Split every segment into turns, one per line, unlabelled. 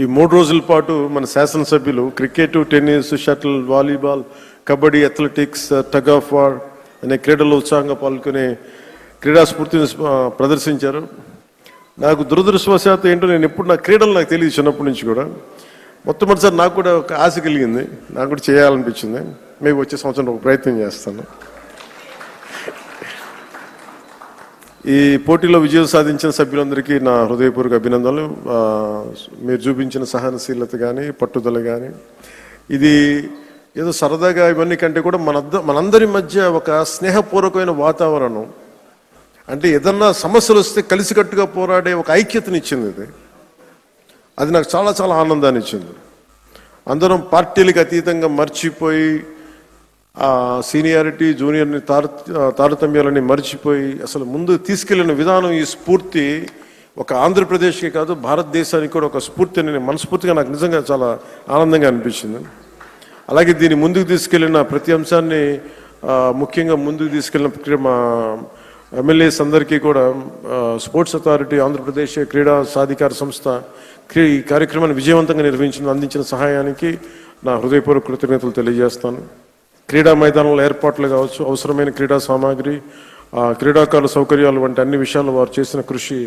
ఈ 3 రోజుల పాటు మన శాసనసభ్యులు cricket, tennis, shuttle, volleyball, kabaddi, athletics, tug of war అనే క్రీడల్లో ఉత్సాహంగా పాల్గొనే క్రీడా స్ఫూర్తిని ప్రదర్శించారు. నాకు దురదృష్టవశాత్తు ఏంటో నేను ఎప్పుడు నా క్రీడలు నాకు తెలియదు చిన్నప్పటి నుంచి కూడా. మొట్టమొదటిసారి నాకు కూడా ఒక ఆశ కలిగింది, నాకు కూడా చేయాలనిపించింది. మేము వచ్చే సంవత్సరం ఒక ప్రయత్నం చేస్తాను. ఈ పోటీలో విజయం సాధించిన సభ్యులందరికీ నా హృదయపూర్వక అభినందనలు. మీరు చూపించిన సహనశీలత కానీ, పట్టుదల కానీ, ఇది ఏదో సరదాగా ఇవన్నీ కంటే కూడా మనందరి మధ్య ఒక స్నేహపూర్వకమైన వాతావరణం, అంటే ఏదన్నా సమస్యలు వస్తే కలిసికట్టుగా పోరాడే ఒక ఐక్యతనిచ్చింది. అది నాకు చాలా చాలా ఆనందాన్ని ఇచ్చింది. అందరం పార్టీలకు అతీతంగా మర్చిపోయి సీనియారిటీ, జూనియర్ని తారతమ్యాలని మర్చిపోయి అసలు ముందు తీసుకెళ్లిన విధానం, ఈ స్ఫూర్తి ఒక ఆంధ్రప్రదేశ్కి కాదు భారతదేశానికి కూడా ఒక స్ఫూర్తి అని మనస్ఫూర్తిగా నాకు నిజంగా చాలా ఆనందంగా అనిపించింది. అలాగే దీన్ని ముందుకు తీసుకెళ్లిన ప్రతి అంశాన్ని ముఖ్యంగా ముందుకు తీసుకెళ్లిన మా ఎమ్మెల్యేస్ అందరికీ కూడా స్పోర్ట్స్ అథారిటీ, ఆంధ్రప్రదేశ్ క్రీడా సాధికార సంస్థ ఈ కార్యక్రమాన్ని విజయవంతంగా అందించిన సహాయానికి నా హృదయపూర్వక కృతజ్ఞతలు తెలియజేస్తాను. క్రీడా మైదానంలో ఏర్పాట్లు కావచ్చు, అవసరమైన క్రీడా సామాగ్రి, క్రీడాకారుల సౌకర్యాలు వంటి అన్ని విషయాల్లో వారు చేసిన కృషి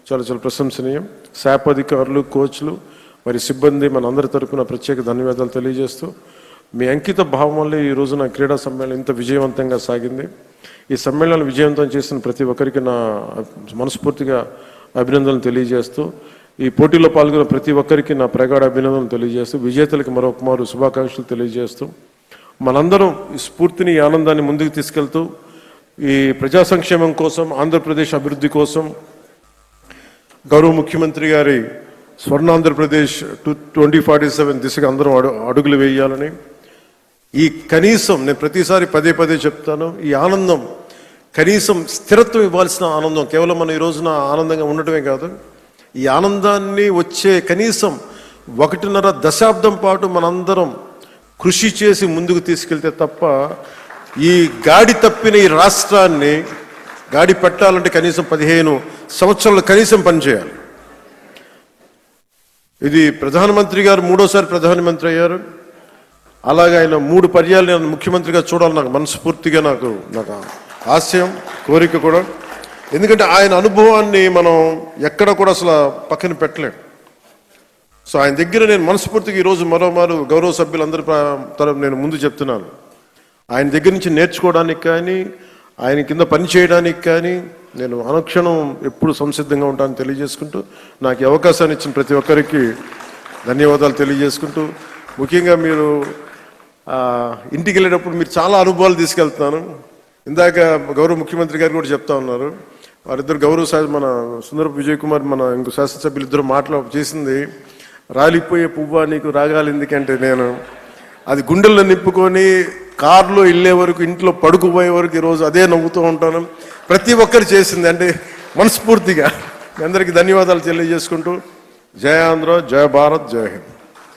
చాలా చాలా ప్రశంసనీయం. శాప్ అధికారులు, కోచ్లు, మరి సిబ్బంది మన అందరి తరపున ప్రత్యేక ధన్యవాదాలు తెలియజేస్తూ, మీ అంకిత భావం వల్లే ఈ రోజున క్రీడా సమ్మేళనం ఇంత విజయవంతంగా సాగింది. ఈ సమ్మేళనాన్ని విజయవంతం చేసిన ప్రతి ఒక్కరికి నా మనస్ఫూర్తిగా అభినందనలు తెలియజేస్తూ, ఈ పోటీలో పాల్గొన్న ప్రతి ఒక్కరికి నా ప్రగాఢ అభినందనలు తెలియజేస్తూ, విజేతలకు మరొకమారు శుభాకాంక్షలు తెలియజేస్తూ, మనందరం ఈ స్ఫూర్తిని, ఈ ఆనందాన్ని ముందుకు తీసుకెళ్తూ ఈ ప్రజా సంక్షేమం కోసం, ఆంధ్రప్రదేశ్ అభివృద్ధి కోసం గౌరవ ముఖ్యమంత్రి గారి స్వర్ణాంధ్రప్రదేశ్ 2047 దిశగా అందరం అడుగులు వేయాలని, ఈ కనీసం నేను ప్రతిసారి పదే పదే చెప్తాను, ఈ ఆనందం కనీసం స్థిరత్వం ఇవ్వాల్సిన ఆనందం, కేవలం మనం ఈ రోజున ఆనందంగా ఉండటమే కాదు, ఈ ఆనందాన్ని వచ్చే కనీసం 1.5 దశాబ్దం పాటు మనందరం కృషి చేసి ముందుకు తీసుకెళ్తే తప్ప ఈ గాడి తప్పిన ఈ రాష్ట్రాన్ని గాడి పెట్టాలంటే కనీసం 15 సంవత్సరాలు కనీసం పనిచేయాలి. ఇది ప్రధానమంత్రి గారు 3వ ప్రధానమంత్రి అయ్యారు. అలాగే ఆయన 3 పర్యాలు ముఖ్యమంత్రిగా చూడాలి నాకు మనస్ఫూర్తిగా నాకు ఆశయం, కోరిక కూడా. ఎందుకంటే ఆయన అనుభవాన్ని మనం ఎక్కడ కూడా అసలు పక్కన పెట్టలేం. సో ఆయన దగ్గర నేను మనస్ఫూర్తిగా ఈరోజు మరోమారు గౌరవ సభ్యులందరి తరపు నేను ముందు చెప్తున్నాను, ఆయన దగ్గర నుంచి నేర్చుకోవడానికి కానీ, ఆయన కింద పని చేయడానికి కానీ నేను అనుక్షణం ఎప్పుడు సంసిద్ధంగా ఉంటానని తెలియజేసుకుంటూ, నాకు ఈ అవకాశాన్ని ఇచ్చిన ప్రతి ఒక్కరికి ధన్యవాదాలు తెలియజేసుకుంటూ, ముఖ్యంగా మీరు ఇంటికి వెళ్ళేటప్పుడు మీరు చాలా అనుభవాలు తీసుకెళ్తున్నాను. ఇందాక గౌరవ ముఖ్యమంత్రి గారు కూడా చెప్తా ఉన్నారు, వారిద్దరు గౌరవ మన సుందరపు విజయ్ కుమార్, మన ఇంకో శాసనసభ్యులు ఇద్దరు చేసింది, రాలిపోయే పువ్వా నీకు రాగాలి ఎందుకంటే, నేను అది గుండెల్లో నింపుకొని కారులో వెళ్ళే వరకు, ఇంట్లో పడుకుపోయే వరకు ఈరోజు అదే నవ్వుతూ ఉంటాను. ప్రతి ఒక్కరు చేసింది అంటే మనస్ఫూర్తిగా అందరికీ ధన్యవాదాలు తెలియజేసుకుంటూ, జయ ఆంధ్ర, జయ భారత్, జయ హింద్.